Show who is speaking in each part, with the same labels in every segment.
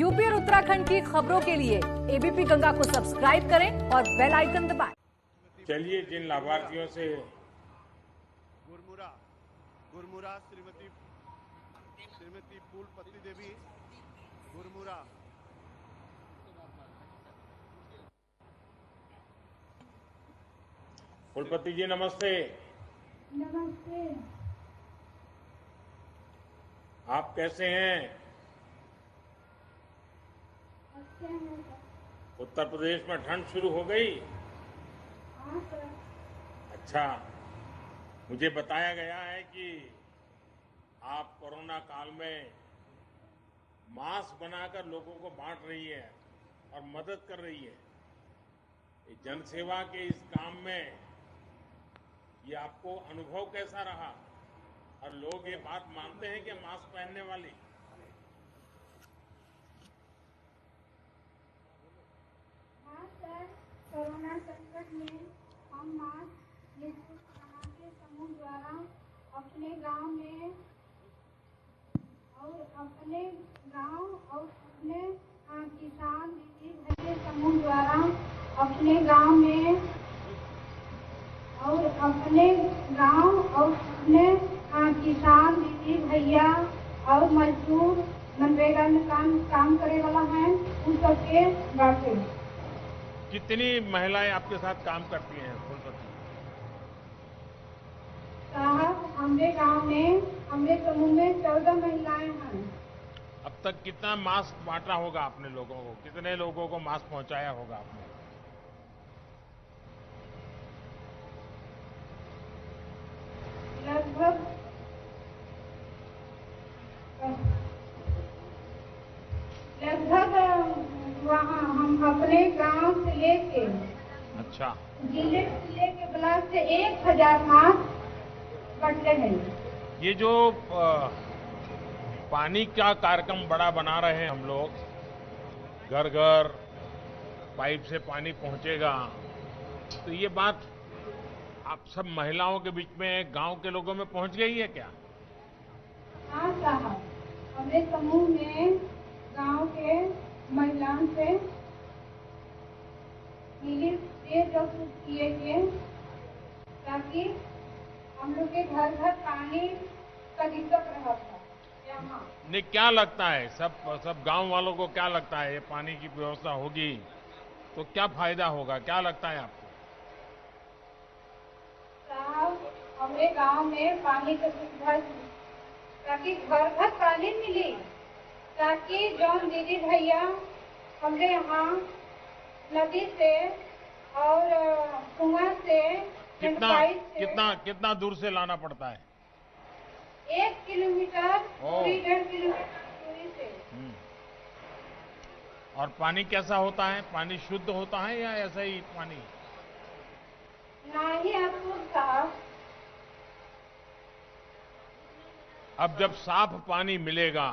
Speaker 1: UP और उत्तराखंड की खबरों के लिए एबीपी गंगा को सब्सक्राइब करें और बेल आइकन दबाएं।
Speaker 2: चलिए जिन लाभार्थियों से
Speaker 3: गुरमुरा श्रीमती फूलपति देवी गुरमुरा।
Speaker 2: फूलपति जी नमस्ते।
Speaker 4: नमस्ते।
Speaker 2: आप कैसे हैं?
Speaker 4: अच्छे हैं सर।
Speaker 2: उत्तर प्रदेश में ठंड शुरू हो गई?
Speaker 4: हाँ सर।
Speaker 2: अच्छा, मुझे बताया गया है कि आप कोरोना काल में मास्क बनाकर लोगों को बांट रही है और मदद कर रही है। ये जनसेवा के इस काम में ये आपको अनुभव कैसा रहा? और लोग ये बात मानते हैं कि मास्क पहनने वाली?
Speaker 4: हाँ सर, कोरोना संकट में हम मास्क निःशुल्क बना के समूह द्वारा अपने गांव में और अपने किसान दीदी भैया समूह द्वारा अपने गांव में और अपने किसान दीदी भैया और मजदूर मनरेगा में काम करे वाला है उन सबके बांटे।
Speaker 2: कितनी महिलाएं आपके साथ काम करती हैं फूलपति?
Speaker 4: साहब, हमारे गांव में हमारे समूह में 14 महिलाएं हैं।
Speaker 2: अब तक कितना मास्क बांटा होगा आपने लोगों को? कितने लोगों को मास्क पहुंचाया होगा आपने?
Speaker 4: लगभग वहाँ हम अपने गांव से लेके
Speaker 2: अच्छा,
Speaker 4: जिले से लेके ब्लॉक से 1000 मास्क बंटे हैं।
Speaker 2: ये जो पानी का कार्यक्रम बड़ा बना रहे हैं हम लोग, घर घर पाइप से पानी पहुंचेगा, तो ये बात आप सब महिलाओं के बीच में, गांव के लोगों में पहुंच गई है क्या?
Speaker 4: हाँ साहब, हमारे समूह में गांव के महिलाओं से मिली किए गए ताकि हम लोग के घर घर पानी का दिक्कत रहा था यहाँ।
Speaker 2: नहीं, क्या लगता है सब गांव वालों को क्या लगता है, ये पानी की व्यवस्था होगी तो क्या फायदा होगा? क्या लगता है आपको?
Speaker 4: साहब, हमारे गांव में पानी की सुविधा ताकि घर घर पानी मिली, ताकि जौन दीदी भैया हमारे यहाँ नदी से और कुआं से
Speaker 2: कितना दूर से लाना पड़ता है?
Speaker 4: 1 किलोमीटर दूरी, 1.5 किलोमीटर दूरी से।
Speaker 2: और पानी कैसा होता है? पानी शुद्ध होता है या ऐसा ही पानी?
Speaker 4: नहीं आपको साहब।
Speaker 2: अब जब साफ पानी मिलेगा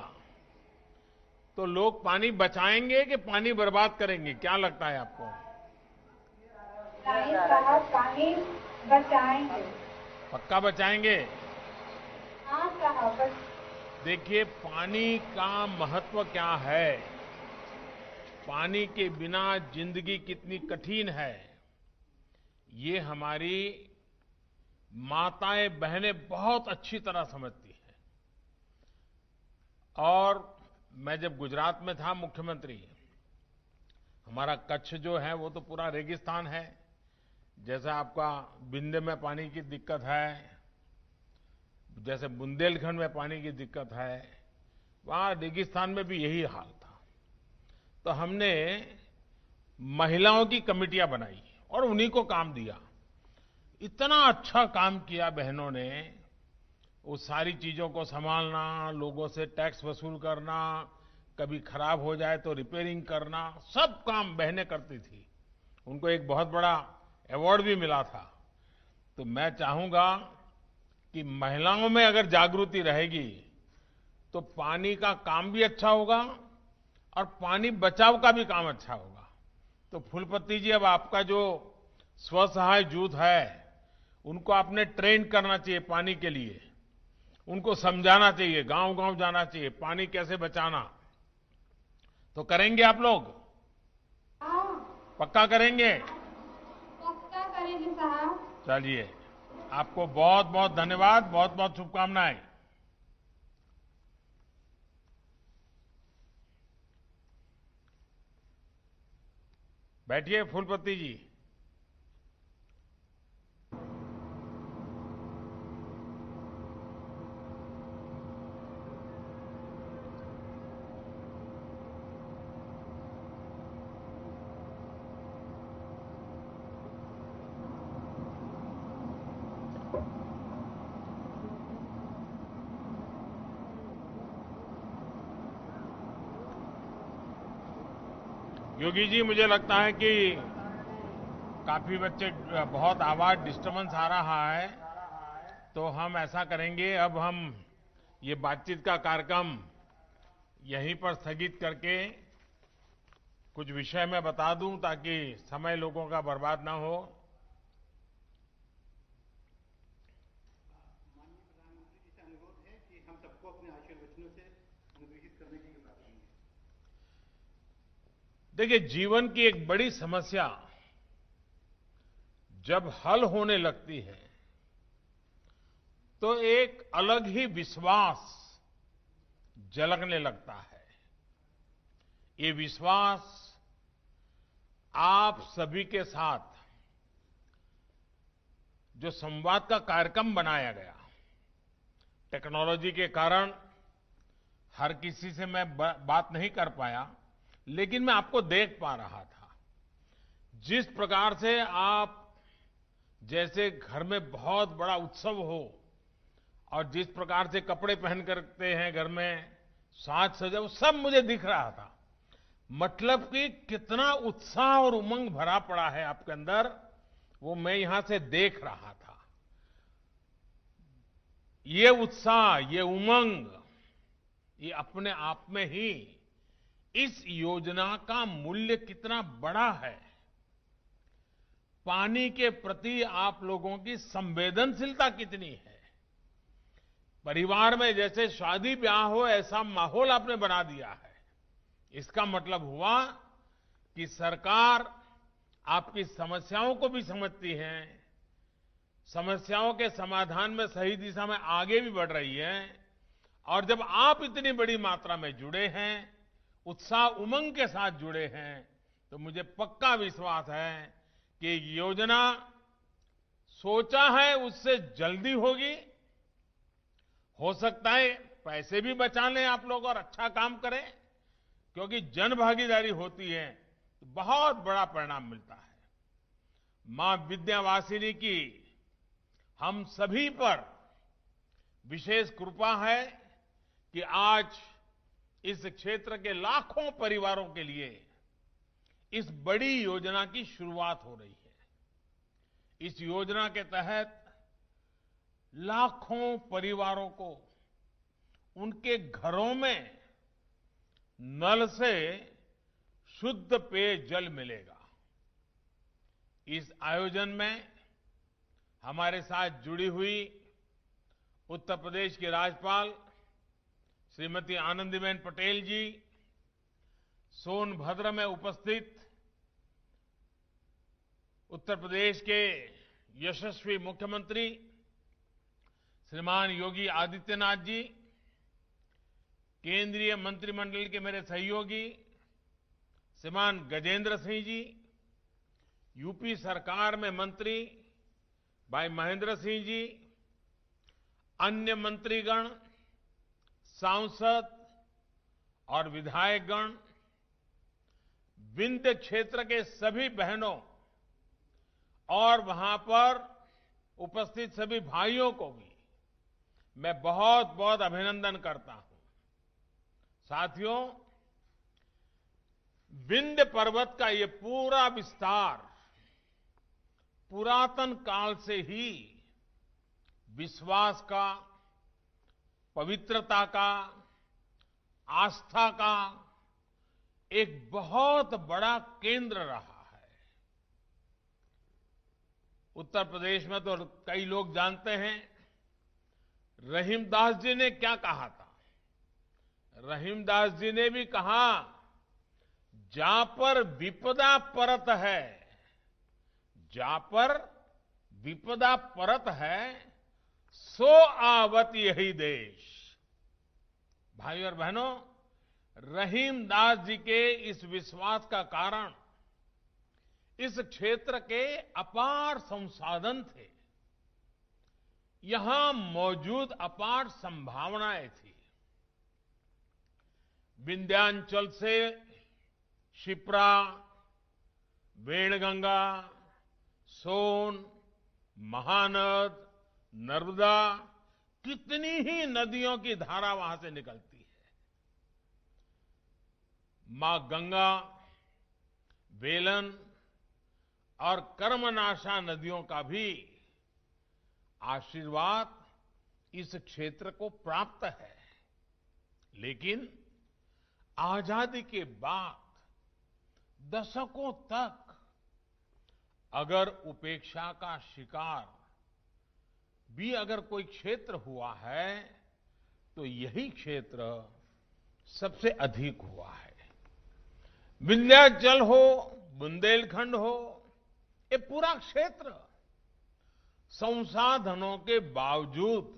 Speaker 2: तो लोग पानी बचाएंगे कि पानी बर्बाद करेंगे? क्या लगता है आपको?
Speaker 4: नहीं साहब, पानी बचाएंगे।
Speaker 2: पक्का बचाएंगे?
Speaker 4: हाँ साहब।
Speaker 2: देखिए, पानी का महत्व क्या है, पानी के बिना जिंदगी कितनी कठिन है, ये हमारी माताएं बहनें बहुत अच्छी तरह समझती हैं। और मैं जब गुजरात में था मुख्यमंत्री, हमारा कच्छ जो है वो तो पूरा रेगिस्तान है। जैसे आपका विंध्य में पानी की दिक्कत है, जैसे बुंदेलखंड में पानी की दिक्कत है, वहां रेगिस्तान में भी यही हाल था। तो हमने महिलाओं की कमेटियां बनाई और उन्हीं को काम दिया। इतना अच्छा काम किया बहनों ने, वो सारी चीजों को संभालना, लोगों से टैक्स वसूल करना, कभी खराब हो जाए तो रिपेयरिंग करना, सब काम बहनें करती थी। उनको एक बहुत बड़ा अवार्ड भी मिला था। तो मैं चाहूंगा कि महिलाओं में अगर जागृति रहेगी तो पानी का काम भी अच्छा होगा और पानी बचाव का भी काम अच्छा होगा। तो फूलपति जी, अब आपका जो स्वसहाय जूथ है उनको आपने ट्रेन करना चाहिए पानी के लिए, उनको समझाना चाहिए, गांव गांव जाना चाहिए पानी कैसे बचाना। तो करेंगे आप लोग?
Speaker 4: हाँ,
Speaker 2: पक्का करेंगे?
Speaker 4: पक्का करेंगे साहब।
Speaker 2: चलिए, आपको बहुत बहुत धन्यवाद, बहुत बहुत शुभकामनाएं। बैठिए फूलपति जी। योगी जी, मुझे लगता है कि काफी बच्चे बहुत आवाज डिस्टरबेंस आ रहा है, तो हम ऐसा करेंगे, अब हम ये बातचीत का कार्यक्रम यहीं पर स्थगित करके कुछ विषय मैं बता दूं ताकि समय लोगों का बर्बाद ना हो।
Speaker 5: माननीय प्रधानमंत्री जी से अनुरोध है कि हम सबको अपने आशीर्वचनों से अनुग्रहित करने की कृपा करेंगे।
Speaker 2: देखिए, जीवन की एक बड़ी समस्या जब हल होने लगती है तो एक अलग ही विश्वास झलकने लगता है। ये विश्वास आप सभी के साथ जो संवाद का कार्यक्रम बनाया गया, टेक्नोलॉजी के कारण हर किसी से मैं बात नहीं कर पाया, लेकिन मैं आपको देख पा रहा था। जिस प्रकार से आप जैसे घर में बहुत बड़ा उत्सव हो और जिस प्रकार से कपड़े पहन करते हैं घर में, साज सजा, वो सब मुझे दिख रहा था। मतलब कि कितना उत्साह और उमंग भरा पड़ा है आपके अंदर, वो मैं यहां से देख रहा था। ये उत्साह, ये उमंग, ये अपने आप में ही इस योजना का मूल्य कितना बड़ा है। पानी के प्रति आप लोगों की संवेदनशीलता कितनी है। परिवार में जैसे शादी ब्याह हो ऐसा माहौल आपने बना दिया है। इसका मतलब हुआ कि सरकार आपकी समस्याओं को भी समझती है, समस्याओं के समाधान में सही दिशा में आगे भी बढ़ रही है। और जब आप इतनी बड़ी मात्रा में जुड़े हैं, उत्साह उमंग के साथ जुड़े हैं, तो मुझे पक्का विश्वास है कि योजना सोचा है उससे जल्दी होगी। हो सकता है पैसे भी बचा लें आप लोग और अच्छा काम करें, क्योंकि जन भागीदारी होती है तो बहुत बड़ा परिणाम मिलता है। मां विंध्यवासिनी की हम सभी पर विशेष कृपा है कि आज इस क्षेत्र के लाखों परिवारों के लिए इस बड़ी योजना की शुरुआत हो रही है। इस योजना के तहत लाखों परिवारों को उनके घरों में नल से शुद्ध पेयजल मिलेगा। इस आयोजन में हमारे साथ जुड़ी हुई उत्तर प्रदेश की राज्यपाल श्रीमती आनंदीबेन पटेल जी, सोनभद्र में उपस्थित उत्तर प्रदेश के यशस्वी मुख्यमंत्री श्रीमान योगी आदित्यनाथ जी, केंद्रीय मंत्रिमंडल के मेरे सहयोगी श्रीमान गजेंद्र सिंह जी, यूपी सरकार में मंत्री भाई महेंद्र सिंह जी, अन्य मंत्रीगण, सांसद और विधायकगण, विंध्य क्षेत्र के सभी बहनों और वहां पर उपस्थित सभी भाइयों को भी मैं बहुत बहुत अभिनंदन करता हूं। साथियों, विंध्य पर्वत का ये पूरा विस्तार पुरातन काल से ही विश्वास का, पवित्रता का, आस्था का एक बहुत बड़ा केंद्र रहा है। उत्तर प्रदेश में तो कई लोग जानते हैं रहीमदास जी ने क्या कहा था। रहीमदास जी ने भी कहा जा पर विपदा परत है, जा पर विपदा परत है, सो आवत यही देश। भाई और बहनों, रहीम दास जी के इस विश्वास का कारण इस क्षेत्र के अपार संसाधन थे, यहां मौजूद अपार संभावनाएं थी। विंध्याचल से शिप्रा, वेणगंगा, सोन, महानद, नर्मदा, कितनी ही नदियों की धारा वहां से निकलती है। मां गंगा, वेलन और कर्मनाशा नदियों का भी आशीर्वाद इस क्षेत्र को प्राप्त है। लेकिन आजादी के बाद दशकों तक अगर उपेक्षा का शिकार भी अगर कोई क्षेत्र हुआ है तो यही क्षेत्र सबसे अधिक हुआ है। विंध्याचल हो, बुंदेलखंड हो, ये पूरा क्षेत्र संसाधनों के बावजूद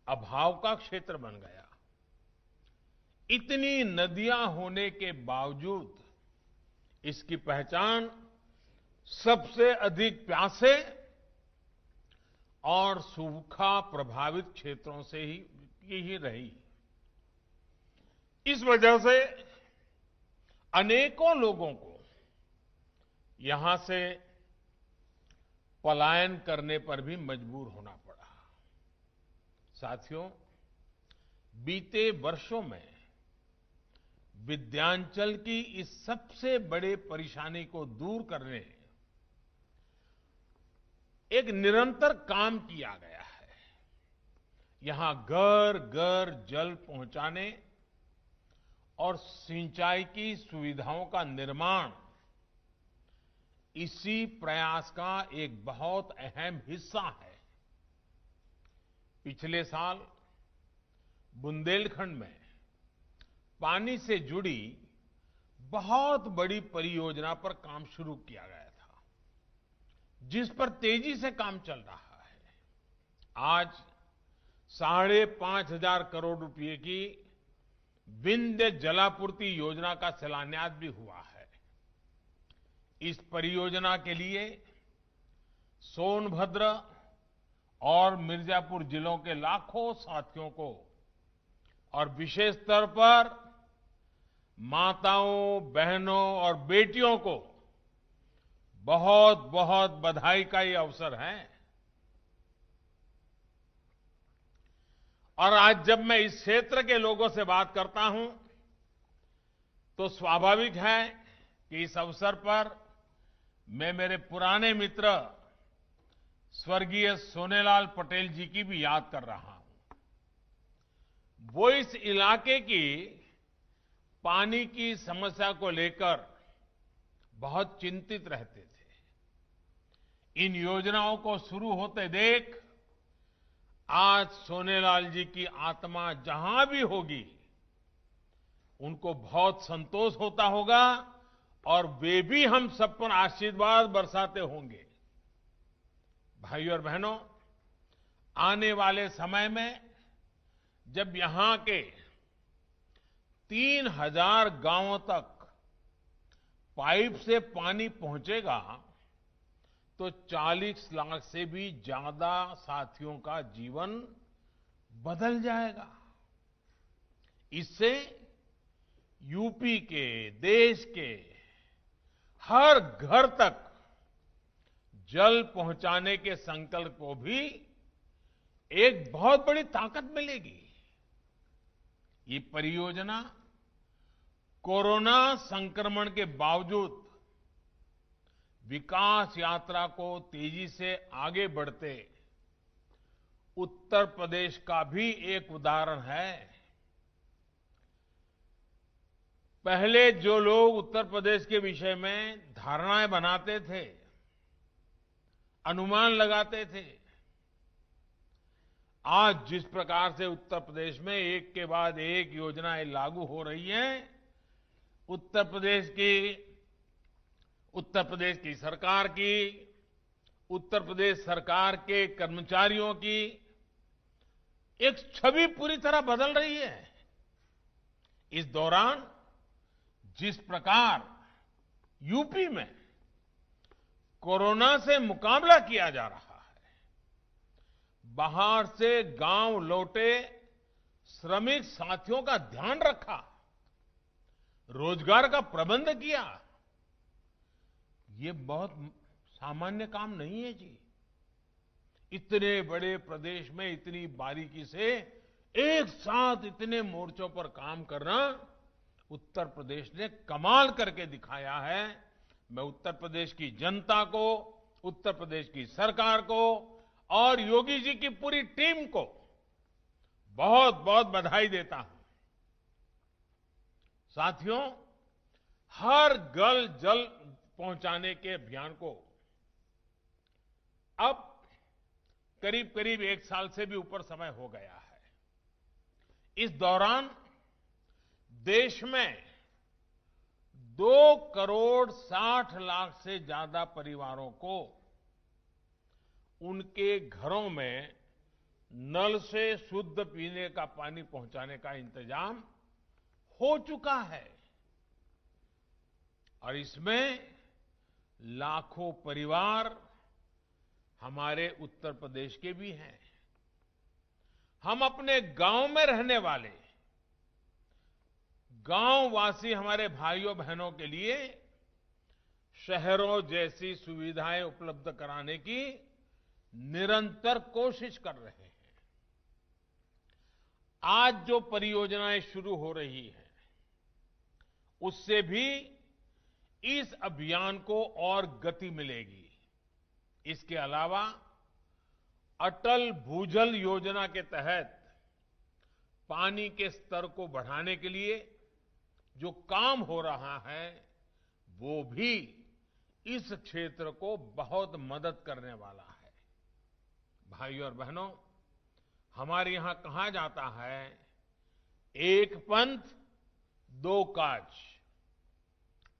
Speaker 2: अभाव का क्षेत्र बन गया। इतनी नदियां होने के बावजूद इसकी पहचान सबसे अधिक प्यासे और सूखा प्रभावित क्षेत्रों से ही रही। इस वजह से अनेकों लोगों को यहां से पलायन करने पर भी मजबूर होना पड़ा। साथियों, बीते वर्षों में विंध्याचल की इस सबसे बड़े परेशानी को दूर करने एक निरंतर काम किया गया है। यहां घर घर जल पहुंचाने और सिंचाई की सुविधाओं का निर्माण इसी प्रयास का एक बहुत अहम हिस्सा है। पिछले साल बुंदेलखंड में पानी से जुड़ी बहुत बड़ी परियोजना पर काम शुरू किया गया था, जिस पर तेजी से काम चल रहा है। आज 5,500 करोड़ रुपए की विंध्य जलापूर्ति योजना का शिलान्यास भी हुआ है। इस परियोजना के लिए सोनभद्र और मिर्जापुर जिलों के लाखों साथियों को और विशेष स्तर पर माताओं, बहनों और बेटियों को बहुत बहुत बधाई का ये अवसर है। और आज जब मैं इस क्षेत्र के लोगों से बात करता हूं तो स्वाभाविक है कि इस अवसर पर मैं मेरे पुराने मित्र स्वर्गीय सोनेलाल पटेल जी की भी याद कर रहा हूं। वो इस इलाके की पानी की समस्या को लेकर बहुत चिंतित रहते थे। इन योजनाओं को शुरू होते देख आज सोनेलाल जी की आत्मा जहां भी होगी उनको बहुत संतोष होता होगा और वे भी हम सब पर आशीर्वाद बरसाते होंगे। भाई और बहनों, आने वाले समय में जब यहां के 3,000 गांवों तक पाइप से पानी पहुंचेगा तो 40 लाख से भी ज्यादा साथियों का जीवन बदल जाएगा। इससे यूपी के, देश के हर घर तक जल पहुंचाने के संकल्प को भी एक बहुत बड़ी ताकत मिलेगी। ये परियोजना कोरोना संक्रमण के बावजूद विकास यात्रा को तेजी से आगे बढ़ते उत्तर प्रदेश का भी एक उदाहरण है। पहले जो लोग उत्तर प्रदेश के विषय में धारणाएं बनाते थे, अनुमान लगाते थे, आज जिस प्रकार से उत्तर प्रदेश में एक के बाद एक योजनाएं लागू हो रही हैं, उत्तर प्रदेश की सरकार की, उत्तर प्रदेश सरकार के कर्मचारियों की एक छवि पूरी तरह बदल रही है। इस दौरान जिस प्रकार यूपी में कोरोना से मुकाबला किया जा रहा है, बाहर से गांव लौटे श्रमिक साथियों का ध्यान रखा, रोजगार का प्रबंध किया, ये बहुत सामान्य काम नहीं है जी। इतने बड़े प्रदेश में इतनी बारीकी से एक साथ इतने मोर्चों पर काम करना उत्तर प्रदेश ने कमाल करके दिखाया है। मैं उत्तर प्रदेश की जनता को, उत्तर प्रदेश की सरकार को और योगी जी की पूरी टीम को बहुत बहुत बधाई देता हूं। साथियों, हर घर जल पहुंचाने के अभियान को अब करीब करीब 1 साल से भी ऊपर समय हो गया है। इस दौरान देश में 2,60,00,000 से ज्यादा परिवारों को उनके घरों में नल से शुद्ध पीने का पानी पहुंचाने का इंतजाम हो चुका है और इसमें लाखों परिवार हमारे उत्तर प्रदेश के भी हैं। हम अपने गांव में रहने वाले गांववासी हमारे भाइयों बहनों के लिए शहरों जैसी सुविधाएं उपलब्ध कराने की निरंतर कोशिश कर रहे हैं। आज जो परियोजनाएं शुरू हो रही हैं, उससे भी इस अभियान को और गति मिलेगी। इसके अलावा अटल भूजल योजना के तहत पानी के स्तर को बढ़ाने के लिए जो काम हो रहा है, वो भी इस क्षेत्र को बहुत मदद करने वाला है। भाइयों और बहनों, हमारे यहां कहा जाता है, एक पंथ दो काज।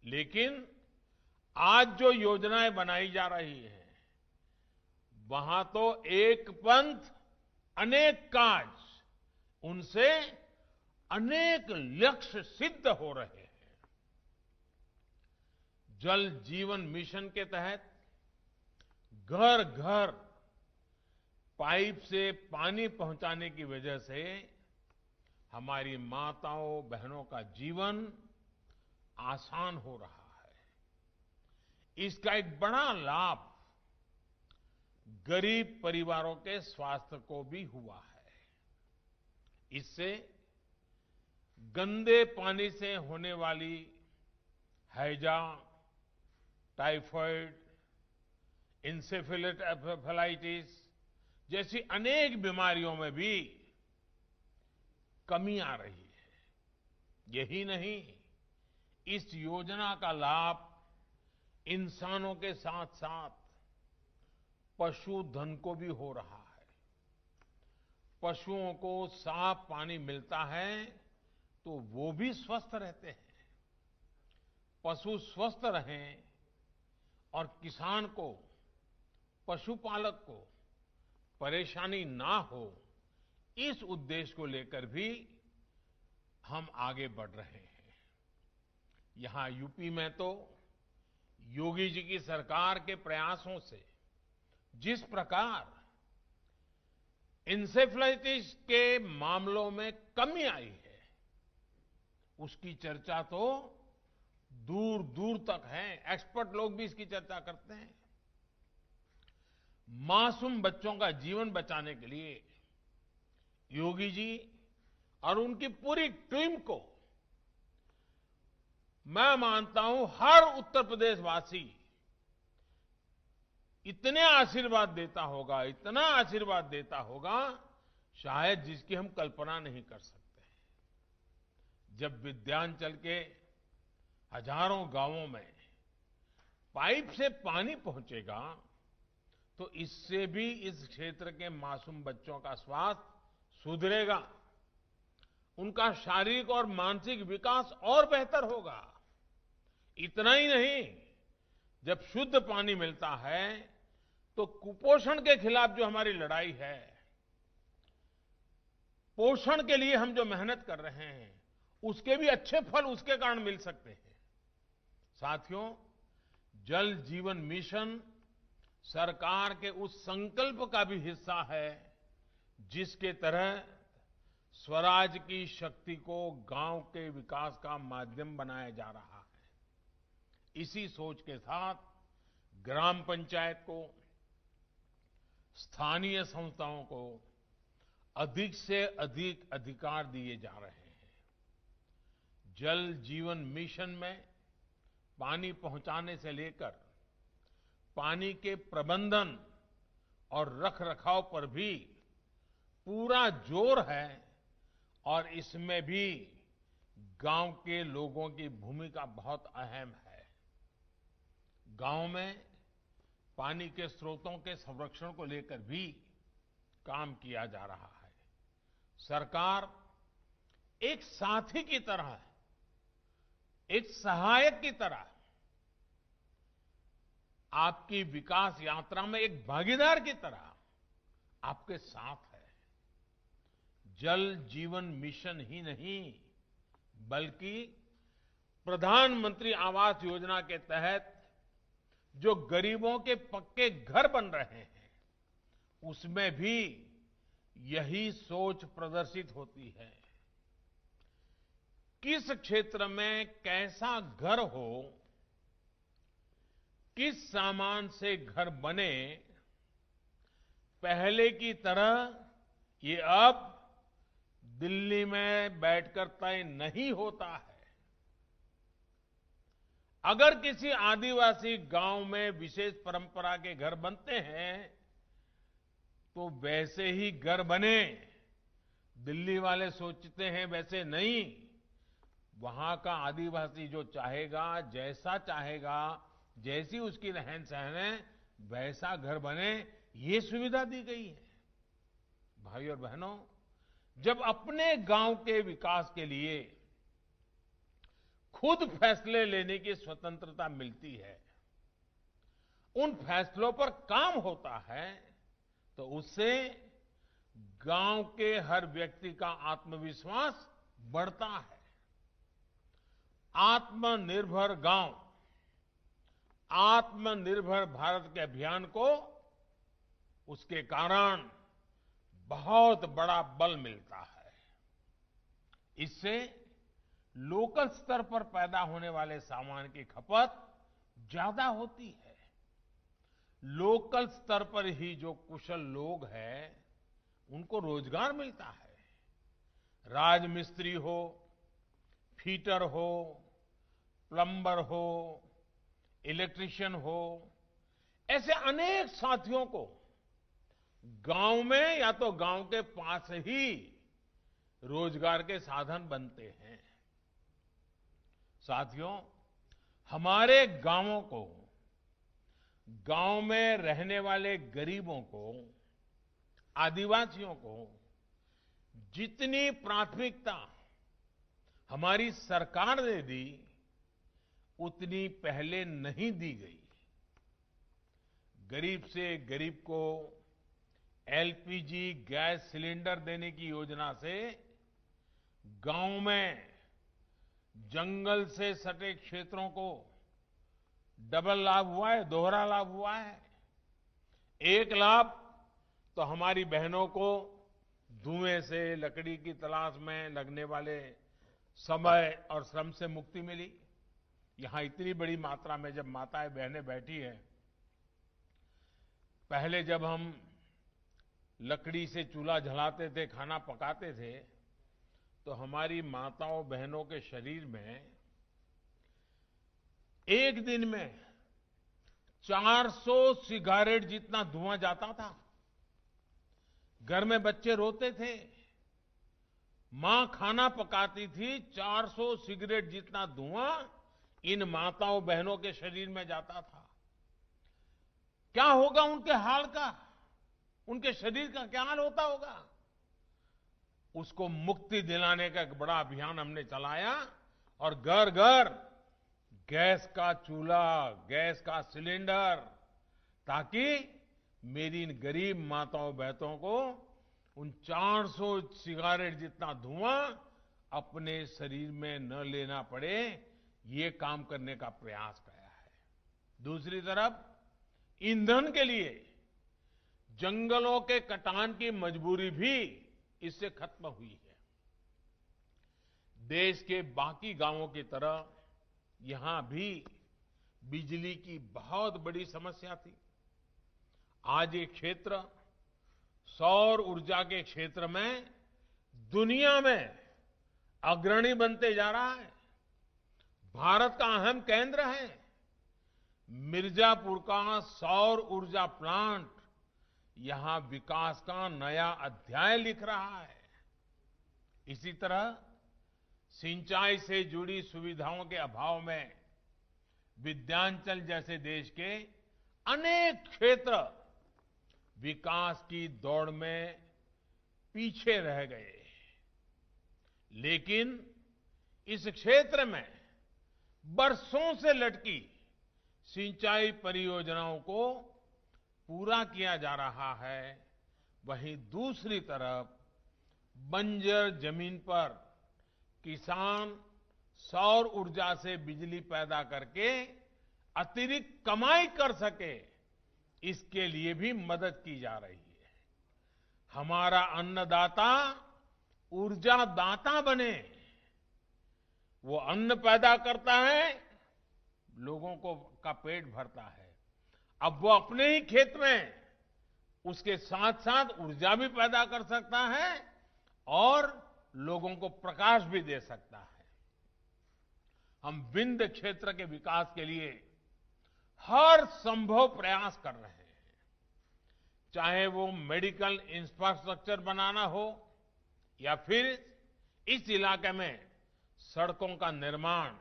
Speaker 2: लेकिन आज जो योजनाएं बनाई जा रही हैं, वहां तो एक पंथ अनेक काज, उनसे अनेक लक्ष्य सिद्ध हो रहे हैं। जल जीवन मिशन के तहत घर घर पाइप से पानी पहुंचाने की वजह से हमारी माताओं बहनों का जीवन आसान हो रहा है। इसका एक बड़ा लाभ गरीब परिवारों के स्वास्थ्य को भी हुआ है। इससे गंदे पानी से होने वाली हैजा, टाइफाइड, इंसेफेलाइटिस जैसी अनेक बीमारियों में भी कमी आ रही है। यही नहीं, इस योजना का लाभ इंसानों के साथ साथ पशुधन को भी हो रहा है। पशुओं को साफ पानी मिलता है तो वो भी स्वस्थ रहते हैं। पशु स्वस्थ रहें और किसान को, पशुपालक को परेशानी ना हो, इस उद्देश्य को लेकर भी हम आगे बढ़ रहे हैं। यहां यूपी में तो योगी जी की सरकार के प्रयासों से जिस प्रकार इंसेफ्लाइटिस के मामलों में कमी आई है, उसकी चर्चा तो दूर दूर तक है। एक्सपर्ट लोग भी इसकी चर्चा करते हैं। मासूम बच्चों का जीवन बचाने के लिए योगी जी और उनकी पूरी टीम को मैं मानता हूं हर उत्तर प्रदेश वासी इतने आशीर्वाद देता होगा, इतना आशीर्वाद देता होगा, शायद जिसकी हम कल्पना नहीं कर सकते। जब विंध्याचल के हजारों गांवों में पाइप से पानी पहुंचेगा, तो इससे भी इस क्षेत्र के मासूम बच्चों का स्वास्थ्य सुधरेगा, उनका शारीरिक और मानसिक विकास और बेहतर होगा। इतना ही नहीं, जब शुद्ध पानी मिलता है तो कुपोषण के खिलाफ जो हमारी लड़ाई है, पोषण के लिए हम जो मेहनत कर रहे हैं, उसके भी अच्छे फल उसके कारण मिल सकते हैं। साथियों, जल जीवन मिशन सरकार के उस संकल्प का भी हिस्सा है जिसके तहत स्वराज की शक्ति को गांव के विकास का माध्यम बनाया जा रहा है। इसी सोच के साथ ग्राम पंचायत को, स्थानीय संस्थाओं को अधिक से अधिक अधिकार दिए जा रहे हैं। जल जीवन मिशन में पानी पहुंचाने से लेकर पानी के प्रबंधन और रखरखाव पर भी पूरा जोर है और इसमें भी गांव के लोगों की भूमिका बहुत अहम है। गांव में पानी के स्रोतों के संरक्षण को लेकर भी काम किया जा रहा है। सरकार एक साथी की तरह, एक सहायक की तरह आपकी विकास यात्रा में एक भागीदार की तरह आपके साथ है। जल जीवन मिशन ही नहीं, बल्कि प्रधानमंत्री आवास योजना के तहत जो गरीबों के पक्के घर बन रहे हैं, उसमें भी यही सोच प्रदर्शित होती है। किस क्षेत्र में कैसा घर हो, किस सामान से घर बने, पहले की तरह ये अब दिल्ली में बैठकर तय नहीं होता है। अगर किसी आदिवासी गांव में विशेष परंपरा के घर बनते हैं तो वैसे ही घर बने। दिल्ली वाले सोचते हैं वैसे नहीं। वहां का आदिवासी जो चाहेगा, जैसा चाहेगा, जैसी उसकी रहन सहन है, वैसा घर बने, ये सुविधा दी गई है। भाई और बहनों, जब अपने गांव के विकास के लिए खुद फैसले लेने की स्वतंत्रता मिलती है, उन फैसलों पर काम होता है, तो उससे गांव के हर व्यक्ति का आत्मविश्वास बढ़ता है। आत्मनिर्भर गांव, आत्मनिर्भर भारत के अभियान को उसके कारण बहुत बड़ा बल मिलता है। इससे लोकल स्तर पर पैदा होने वाले सामान की खपत ज्यादा होती है। लोकल स्तर पर ही जो कुशल लोग हैं, उनको रोजगार मिलता है। राजमिस्त्री हो, फीटर हो, प्लम्बर हो, इलेक्ट्रिशियन हो, ऐसे अनेक साथियों को गांव में या तो गांव के पास ही रोजगार के साधन बनते हैं। साथियों, हमारे गांवों को, गांव में रहने वाले गरीबों को, आदिवासियों को जितनी प्राथमिकता हमारी सरकार ने दी, उतनी पहले नहीं दी गई। गरीब से गरीब को एलपीजी गैस सिलेंडर देने की योजना से गांव में जंगल से सटे क्षेत्रों को डबल लाभ हुआ है, दोहरा लाभ हुआ है। एक लाभ तो हमारी बहनों को धुएं से, लकड़ी की तलाश में लगने वाले समय और श्रम से मुक्ति मिली। यहां इतनी बड़ी मात्रा में जब माताएं बहनें बैठी हैं, पहले जब हम लकड़ी से चूल्हा जलाते थे, खाना पकाते थे, तो हमारी माताओं बहनों के शरीर में एक दिन में 400 सिगारेट जितना धुआं जाता था। घर में बच्चे रोते थे, मां खाना पकाती थी, 400 सिगरेट जितना धुआं इन माताओं बहनों के शरीर में जाता था। क्या होगा उनके हाल का, उनके शरीर का क्या हाल होता होगा? उसको मुक्ति दिलाने का एक बड़ा अभियान हमने चलाया और घर घर गैस का चूल्हा, गैस का सिलेंडर, ताकि मेरी इन गरीब माताओं बहनों को उन 400 सिगारेट जितना धुआं अपने शरीर में न लेना पड़े, ये काम करने का प्रयास किया है। दूसरी तरफ ईंधन के लिए जंगलों के कटान की मजबूरी भी इससे खत्म हुई है। देश के बाकी गांवों की तरह यहां भी बिजली की बहुत बड़ी समस्या थी। आज ये क्षेत्र सौर ऊर्जा के क्षेत्र में दुनिया में अग्रणी बनते जा रहा है। भारत का अहम केंद्र है। मिर्जापुर का सौर ऊर्जा प्लांट यहां विकास का नया अध्याय लिख रहा है। इसी तरह सिंचाई से जुड़ी सुविधाओं के अभाव में विंध्याचल जैसे देश के अनेक क्षेत्र विकास की दौड़ में पीछे रह गए। लेकिन इस क्षेत्र में बरसों से लटकी सिंचाई परियोजनाओं को पूरा किया जा रहा है। वहीं दूसरी तरफ बंजर जमीन पर किसान सौर ऊर्जा से बिजली पैदा करके अतिरिक्त कमाई कर सके, इसके लिए भी मदद की जा रही है। हमारा अन्नदाता ऊर्जा दाता बने। वो अन्न पैदा करता है, लोगों को का पेट भरता है। अब वो अपने ही खेत में उसके साथ साथ ऊर्जा भी पैदा कर सकता है और लोगों को प्रकाश भी दे सकता है। हम विंध्य क्षेत्र के विकास के लिए हर संभव प्रयास कर रहे हैं। चाहे वो मेडिकल इंफ्रास्ट्रक्चर बनाना हो या फिर इस इलाके में सड़कों का निर्माण,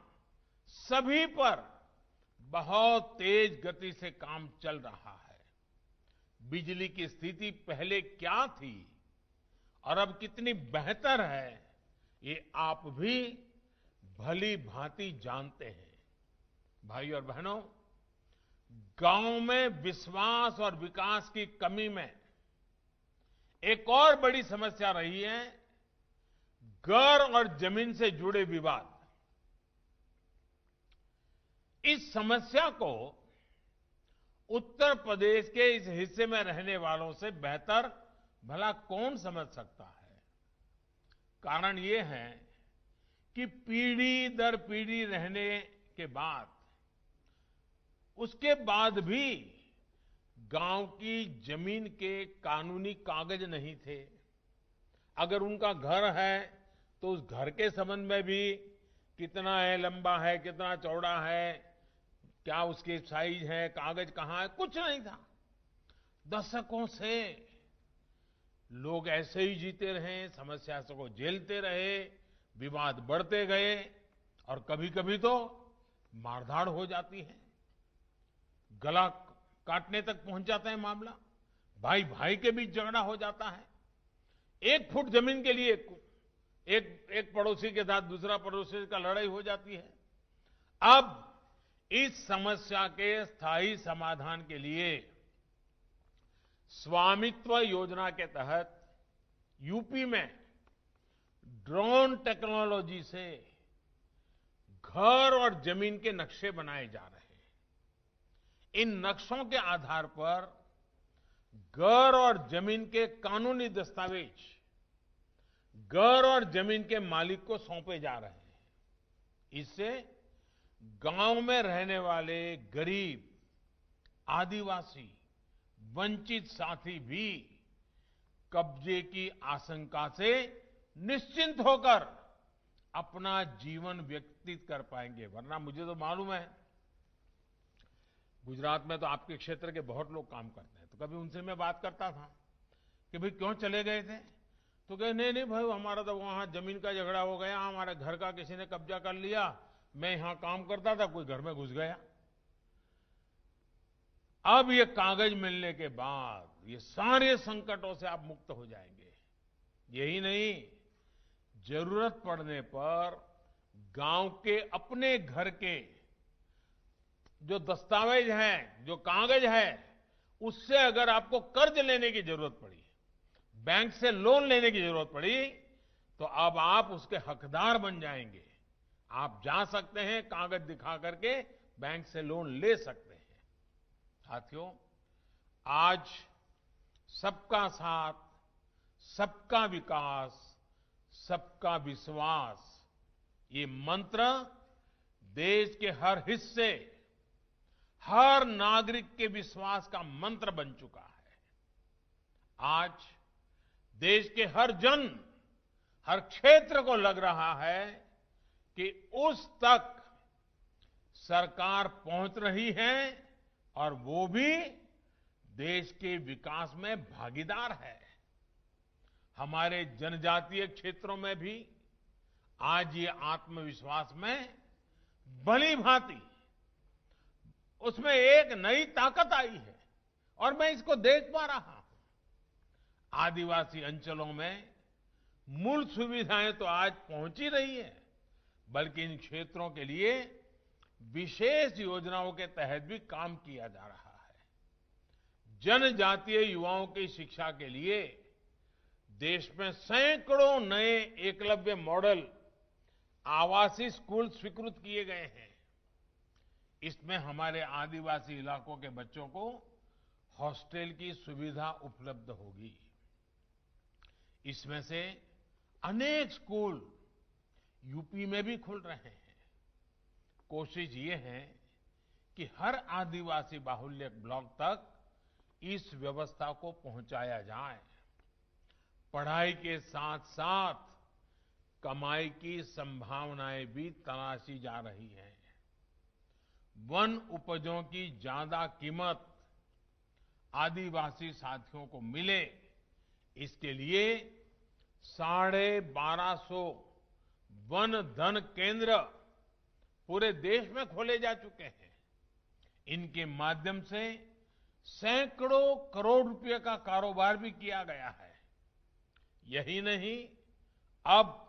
Speaker 2: सभी पर बहुत तेज गति से काम चल रहा है। बिजली की स्थिति पहले क्या थी और अब कितनी बेहतर है, ये आप भी भली भांति जानते हैं। भाई और बहनों, गांव में विश्वास और विकास की कमी में एक और बड़ी समस्या रही है घर और जमीन से जुड़े विवाद। इस समस्या को उत्तर प्रदेश के इस हिस्से में रहने वालों से बेहतर भला कौन समझ सकता है। कारण ये है कि पीढ़ी दर पीढ़ी रहने के बाद उसके बाद भी गांव की जमीन के कानूनी कागज नहीं थे। अगर उनका घर है तो उस घर के संबंध में भी कितना है, लंबा है, कितना चौड़ा है, क्या उसकी साइज है, कागज कहां है, कुछ नहीं था। दशकों से लोग ऐसे ही जीते रहे, समस्या को झेलते रहे, विवाद बढ़ते गए और कभी कभी तो मारधाड़ हो जाती है, गला काटने तक पहुंच जाता है मामला, भाई भाई के बीच झगड़ा हो जाता है। 1 फुट जमीन के लिए एक पड़ोसी के साथ दूसरा पड़ोसी का लड़ाई हो जाती है। अब इस समस्या के स्थायी समाधान के लिए स्वामित्व योजना के तहत यूपी में ड्रोन टेक्नोलॉजी से घर और जमीन के नक्शे बनाए जा रहे हैं। इन नक्शों के आधार पर घर और जमीन के कानूनी दस्तावेज घर और जमीन के मालिक को सौंपे जा रहे हैं। इससे गांव में रहने वाले गरीब, आदिवासी, वंचित साथी भी कब्जे की आशंका से निश्चिंत होकर अपना जीवन व्यतीत कर पाएंगे। वरना मुझे तो मालूम है, गुजरात में तो आपके क्षेत्र के बहुत लोग काम करते हैं, तो कभी उनसे मैं बात करता था कि भाई क्यों चले गए थे, तो कहे नहीं भाई हमारा तो वहां जमीन का झगड़ा हो गया, हमारे घर का किसी ने कब्जा कर लिया, मैं यहां काम करता था, कोई घर में घुस गया। अब ये कागज मिलने के बाद ये सारे संकटों से आप मुक्त हो जाएंगे। यही नहीं, जरूरत पड़ने पर गांव के अपने घर के जो दस्तावेज हैं, जो कागज है, उससे अगर आपको कर्ज लेने की जरूरत पड़ी, बैंक से लोन लेने की जरूरत पड़ी, तो अब आप उसके हकदार बन जाएंगे। आप जा सकते हैं, कागज दिखा करके बैंक से लोन ले सकते हैं। साथियों, आज सबका साथ, सबका विकास, सबका विश्वास, ये मंत्र देश के हर हिस्से, हर नागरिक के विश्वास का मंत्र बन चुका है। आज देश के हर जन, हर क्षेत्र को लग रहा है कि उस तक सरकार पहुंच रही है और वो भी देश के विकास में भागीदार है। हमारे जनजातीय क्षेत्रों में भी आज ये आत्मविश्वास में भली भांति उसमें एक नई ताकत आई है और मैं इसको देख पा रहा हूं। आदिवासी अंचलों में मूल सुविधाएं तो आज पहुंच ही रही है, बल्कि इन क्षेत्रों के लिए विशेष योजनाओं के तहत भी काम किया जा रहा है। जनजातीय युवाओं की शिक्षा के लिए देश में सैकड़ों नए एकलव्य मॉडल आवासीय स्कूल स्वीकृत किए गए हैं। इसमें हमारे आदिवासी इलाकों के बच्चों को हॉस्टल की सुविधा उपलब्ध होगी। इसमें से अनेक स्कूल यूपी में भी खुल रहे हैं। कोशिश ये है कि हर आदिवासी बाहुल्य ब्लॉक तक इस व्यवस्था को पहुंचाया जाए। पढ़ाई के साथ साथ कमाई की संभावनाएं भी तलाशी जा रही हैं। वन उपजों की ज्यादा कीमत आदिवासी साथियों को मिले, इसके लिए 1250 वन धन केंद्र पूरे देश में खोले जा चुके हैं। इनके माध्यम से सैकड़ों करोड़ रुपए का कारोबार भी किया गया है। यही नहीं, अब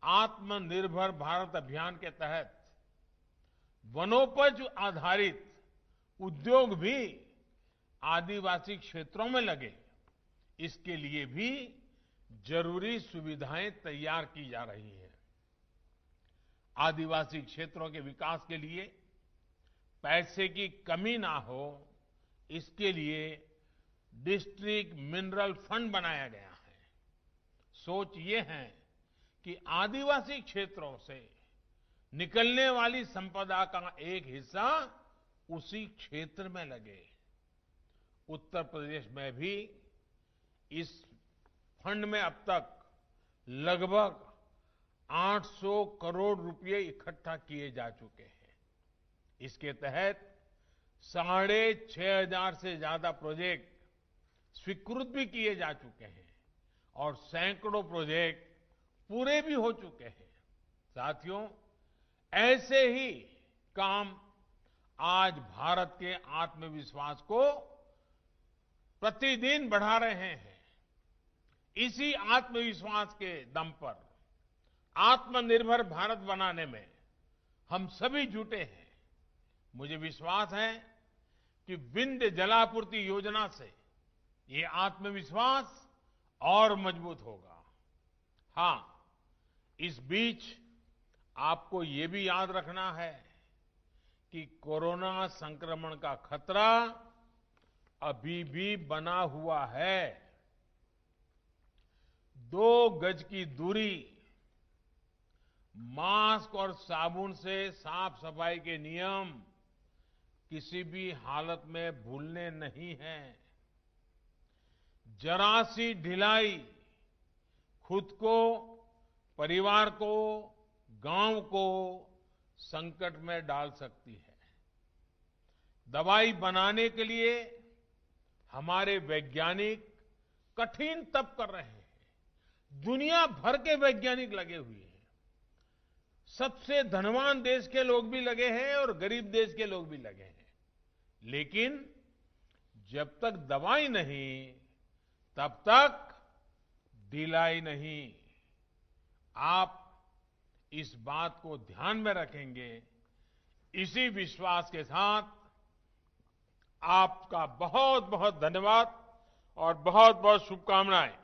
Speaker 2: आत्मनिर्भर भारत अभियान के तहत वनोपज आधारित उद्योग भी आदिवासी क्षेत्रों में लगे, इसके लिए भी जरूरी सुविधाएं तैयार की जा रही हैं। आदिवासी क्षेत्रों के विकास के लिए पैसे की कमी ना हो, इसके लिए डिस्ट्रिक्ट मिनरल फंड बनाया गया है। सोच ये है कि आदिवासी क्षेत्रों से निकलने वाली संपदा का एक हिस्सा उसी क्षेत्र में लगे। उत्तर प्रदेश में भी इस फंड में अब तक लगभग 800 करोड़ रुपए इकट्ठा किए जा चुके हैं। इसके तहत 6,500 से ज्यादा प्रोजेक्ट स्वीकृत भी किए जा चुके हैं और सैकड़ों प्रोजेक्ट पूरे भी हो चुके हैं। साथियों, ऐसे ही काम आज भारत के आत्मविश्वास को प्रतिदिन बढ़ा रहे हैं। इसी आत्मविश्वास के दम पर आत्मनिर्भर भारत बनाने में हम सभी जुटे हैं। मुझे विश्वास है कि विंध्य जलापूर्ति योजना से ये आत्मविश्वास और मजबूत होगा। हां, इस बीच आपको ये भी याद रखना है कि कोरोना संक्रमण का खतरा अभी भी बना हुआ है। 2 गज की दूरी, मास्क और साबुन से साफ सफाई के नियम किसी भी हालत में भूलने नहीं हैं। जरा सी ढिलाई खुद को, परिवार को, गांव को संकट में डाल सकती है। दवाई बनाने के लिए हमारे वैज्ञानिक कठिन तप कर रहे हैं। दुनिया भर के वैज्ञानिक लगे हुए हैं। सबसे धनवान देश के लोग भी लगे हैं और गरीब देश के लोग भी लगे हैं। लेकिन जब तक दवाई नहीं, तब तक ढिलाई नहीं। आप इस बात को ध्यान में रखेंगे, इसी विश्वास के साथ आपका बहुत बहुत धन्यवाद और बहुत बहुत शुभकामनाएं।